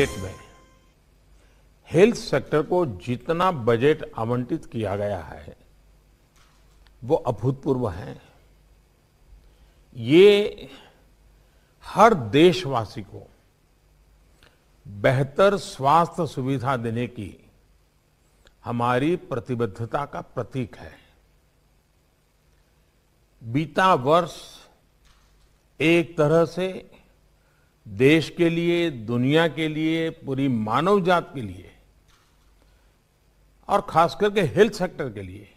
Budget में health sector को जितना बजट आवंटित किया गया है वो अभूतपूर्व है। ये हर देशवासी को बेहतर स्वास्थ्य सुविधा देने की हमारी प्रतिबद्धता का प्रतीक है। बीता वर्ष एक तरह से देश के लिए, दुनिया के लिए, पूरी मानव जात के लिए और खास करके हेल्थ सेक्टर के लिए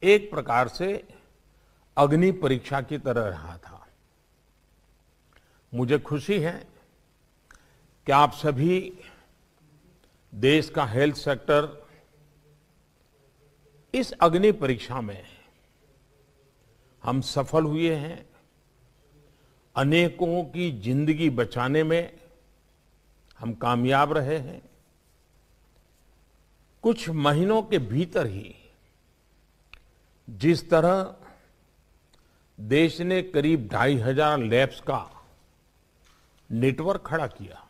एक प्रकार से अग्नि परीक्षा की तरह रहा था। मुझे खुशी है कि आप सभी देश का हेल्थ सेक्टर इस अग्नि परीक्षा में हम सफल हुए हैं। अनेकों की जिंदगी बचाने में हम कामयाब रहे हैं। कुछ महीनों के भीतर ही जिस तरह देश ने करीब 2500 लैब्स का नेटवर्क खड़ा किया,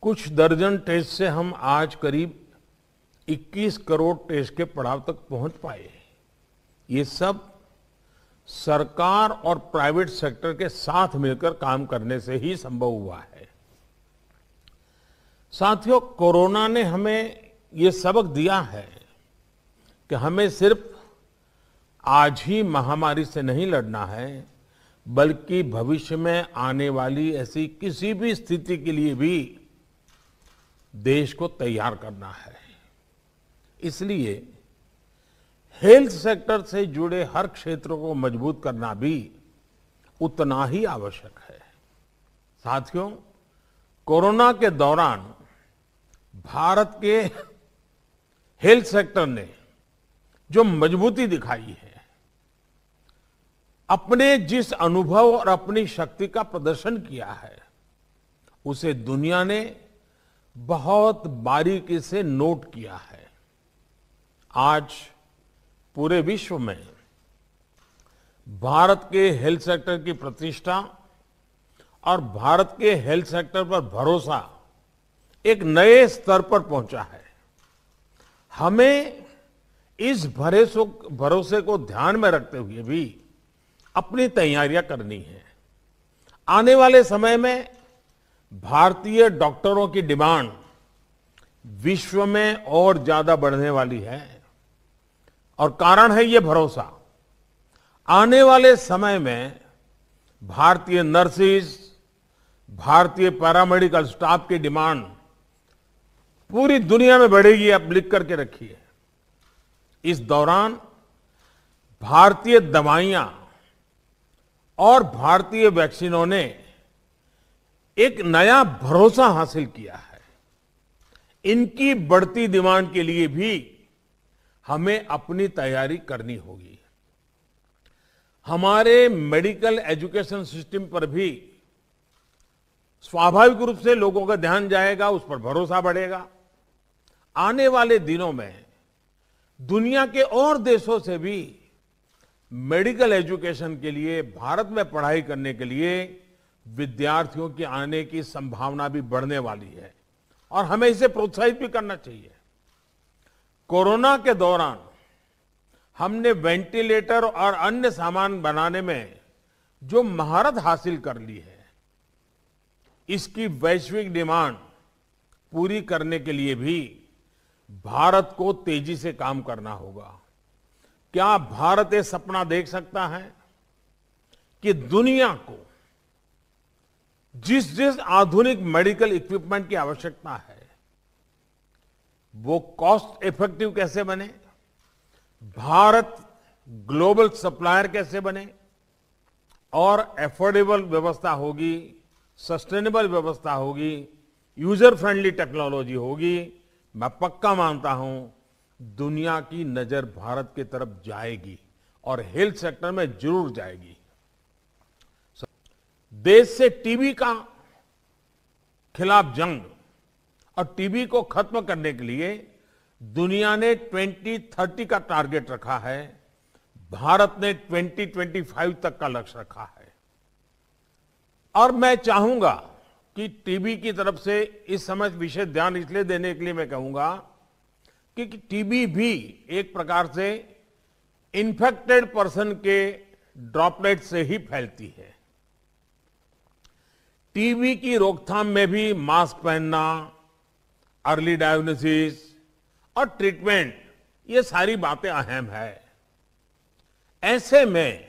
कुछ दर्जन टेस्ट से हम आज करीब 21 करोड़ टेस्ट के पड़ाव तक पहुंच पाए। ये सब सरकार और प्राइवेट सेक्टर के साथ मिलकर काम करने से ही संभव हुआ है। साथियों, कोरोना ने हमें ये सबक दिया है कि हमें सिर्फ आज ही महामारी से नहीं लड़ना है, बल्कि भविष्य में आने वाली ऐसी किसी भी स्थिति के लिए भी देश को तैयार करना है। इसलिए हेल्थ सेक्टर से जुड़े हर क्षेत्र को मजबूत करना भी उतना ही आवश्यक है। साथियों, कोरोना के दौरान भारत के हेल्थ सेक्टर ने जो मजबूती दिखाई है, अपने जिस अनुभव और अपनी शक्ति का प्रदर्शन किया है, उसे दुनिया ने बहुत बारीकी से नोट किया है। आज पूरे विश्व में भारत के हेल्थ सेक्टर की प्रतिष्ठा और भारत के हेल्थ सेक्टर पर भरोसा एक नए स्तर पर पहुंचा है। हमें इस भरोसे को ध्यान में रखते हुए भी अपनी तैयारियां करनी है। आने वाले समय में भारतीय डॉक्टरों की डिमांड विश्व में और ज्यादा बढ़ने वाली है और कारण है ये भरोसा। आने वाले समय में भारतीय नर्सेज, भारतीय पैरामेडिकल स्टाफ की डिमांड पूरी दुनिया में बढ़ेगी। आप लिख करके रखिए। इस दौरान भारतीय दवाइयां और भारतीय वैक्सीनों ने एक नया भरोसा हासिल किया है। इनकी बढ़ती डिमांड के लिए भी हमें अपनी तैयारी करनी होगी। हमारे मेडिकल एजुकेशन सिस्टम पर भी स्वाभाविक रूप से लोगों का ध्यान जाएगा, उस पर भरोसा बढ़ेगा। आने वाले दिनों में दुनिया के और देशों से भी मेडिकल एजुकेशन के लिए, भारत में पढ़ाई करने के लिए विद्यार्थियों के आने की संभावना भी बढ़ने वाली है और हमें इसे प्रोत्साहित भी करना चाहिए। कोरोना के दौरान हमने वेंटिलेटर और अन्य सामान बनाने में जो महारत हासिल कर ली है, इसकी वैश्विक डिमांड पूरी करने के लिए भी भारत को तेजी से काम करना होगा। क्या भारत ये सपना देख सकता है कि दुनिया को जिस जिस आधुनिक मेडिकल इक्विपमेंट की आवश्यकता है वो कॉस्ट इफेक्टिव कैसे बने, भारत ग्लोबल सप्लायर कैसे बने और एफोर्डेबल व्यवस्था होगी, सस्टेनेबल व्यवस्था होगी, यूजर फ्रेंडली टेक्नोलॉजी होगी। मैं पक्का मानता हूं दुनिया की नजर भारत की तरफ जाएगी और हेल्थ सेक्टर में जरूर जाएगी। देश से टीबी का खिलाफ जंग और टीबी को खत्म करने के लिए दुनिया ने 2030 का टारगेट रखा है, भारत ने 2025 तक का लक्ष्य रखा है। और मैं चाहूंगा कि टीबी की तरफ से इस समय विशेष ध्यान इसलिए देने के लिए मैं कहूंगा कि टीबी भी एक प्रकार से इन्फेक्टेड पर्सन के ड्रॉपलेट से ही फैलती है। टीबी की रोकथाम में भी मास्क पहनना, अर्ली डायग्नोसिस और ट्रीटमेंट, ये सारी बातें अहम है। ऐसे में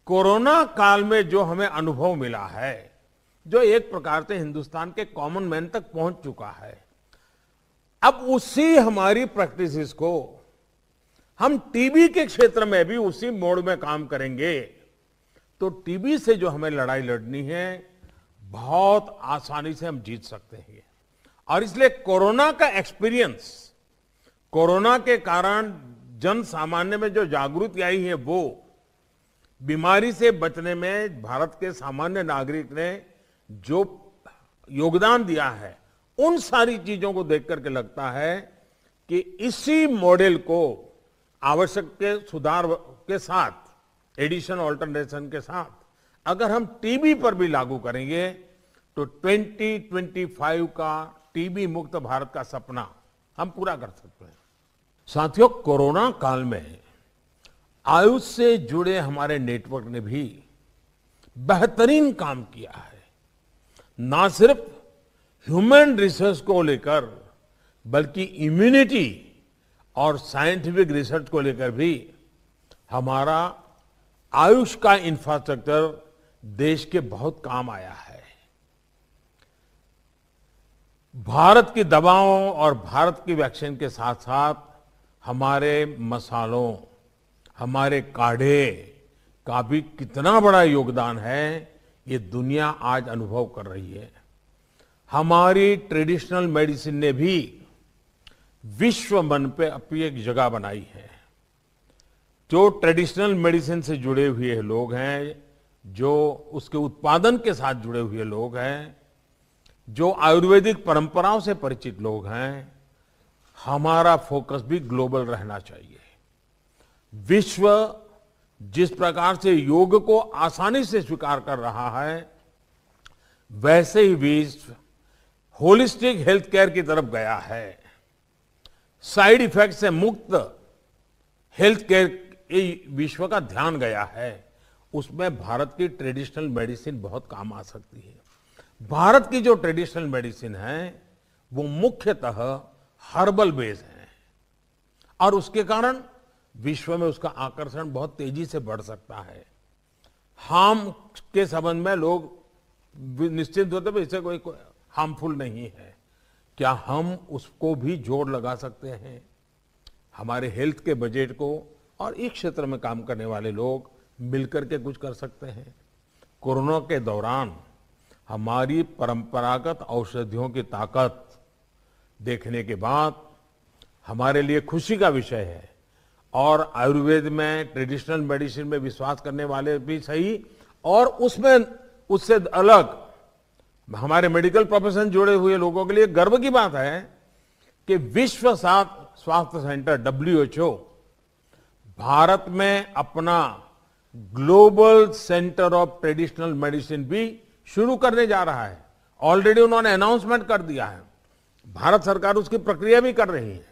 कोरोना काल में जो हमें अनुभव मिला है, जो एक प्रकार से हिंदुस्तान के कॉमन मैन तक पहुंच चुका है, अब उसी हमारी प्रैक्टिसेस को हम टीबी के क्षेत्र में भी उसी मोड में काम करेंगे तो टीबी से जो हमें लड़ाई लड़नी है बहुत आसानी से हम जीत सकते हैं। और इसलिए कोरोना का एक्सपीरियंस, कोरोना के कारण जन सामान्य में जो जागृति आई है, वो बीमारी से बचने में भारत के सामान्य नागरिक ने जो योगदान दिया है, उन सारी चीजों को देख करके लगता है कि इसी मॉडल को आवश्यक के सुधार के साथ, एडिशन ऑल्टरनेशन के साथ अगर हम टीबी पर भी लागू करेंगे तो 2025 का टीबी मुक्त भारत का सपना हम पूरा कर सकते हैं। साथियों, कोरोना काल में आयुष से जुड़े हमारे नेटवर्क ने भी बेहतरीन काम किया है। ना सिर्फ ह्यूमन रिसर्च को लेकर बल्कि इम्यूनिटी और साइंटिफिक रिसर्च को लेकर भी हमारा आयुष का इंफ्रास्ट्रक्चर देश के बहुत काम आया है। भारत की दवाओं और भारत की वैक्सीन के साथ साथ हमारे मसालों, हमारे काढ़े का भी कितना बड़ा योगदान है, ये दुनिया आज अनुभव कर रही है। हमारी ट्रेडिशनल मेडिसिन ने भी विश्व मन पे अपनी एक जगह बनाई है। जो ट्रेडिशनल मेडिसिन से जुड़े हुए लोग हैं, जो उसके उत्पादन के साथ जुड़े हुए लोग हैं, जो आयुर्वेदिक परंपराओं से परिचित लोग हैं, हमारा फोकस भी ग्लोबल रहना चाहिए। विश्व जिस प्रकार से योग को आसानी से स्वीकार कर रहा है, वैसे ही विश्व होलिस्टिक हेल्थ केयर की तरफ गया है। साइड इफेक्ट से मुक्त हेल्थ केयर विश्व का ध्यान गया है। उसमें भारत की ट्रेडिशनल मेडिसिन बहुत काम आ सकती है। भारत की जो ट्रेडिशनल मेडिसिन है वो मुख्यतः हर्बल बेस है और उसके कारण विश्व में उसका आकर्षण बहुत तेजी से बढ़ सकता है। हार्म के संबंध में लोग निश्चित होते हैं, इससे कोई हार्मफुल नहीं है। क्या हम उसको भी जोड़ लगा सकते हैं? हमारे हेल्थ के बजट को और इस क्षेत्र में काम करने वाले लोग मिलकर के कुछ कर सकते हैं। कोरोना के दौरान हमारी परंपरागत औषधियों की ताकत देखने के बाद हमारे लिए खुशी का विषय है। और आयुर्वेद में, ट्रेडिशनल मेडिसिन में विश्वास करने वाले भी सही, और उसमें उससे अलग हमारे मेडिकल प्रोफेशन जुड़े हुए लोगों के लिए गर्व की बात है कि विश्व स्वास्थ्य सेंटर WHO भारत में अपना global centre of traditional medicine भी शुरू करने जा रहा है। ऑलरेडी उन्होंने अनाउंसमेंट कर दिया है, भारत सरकार उसकी प्रक्रिया भी कर रही है।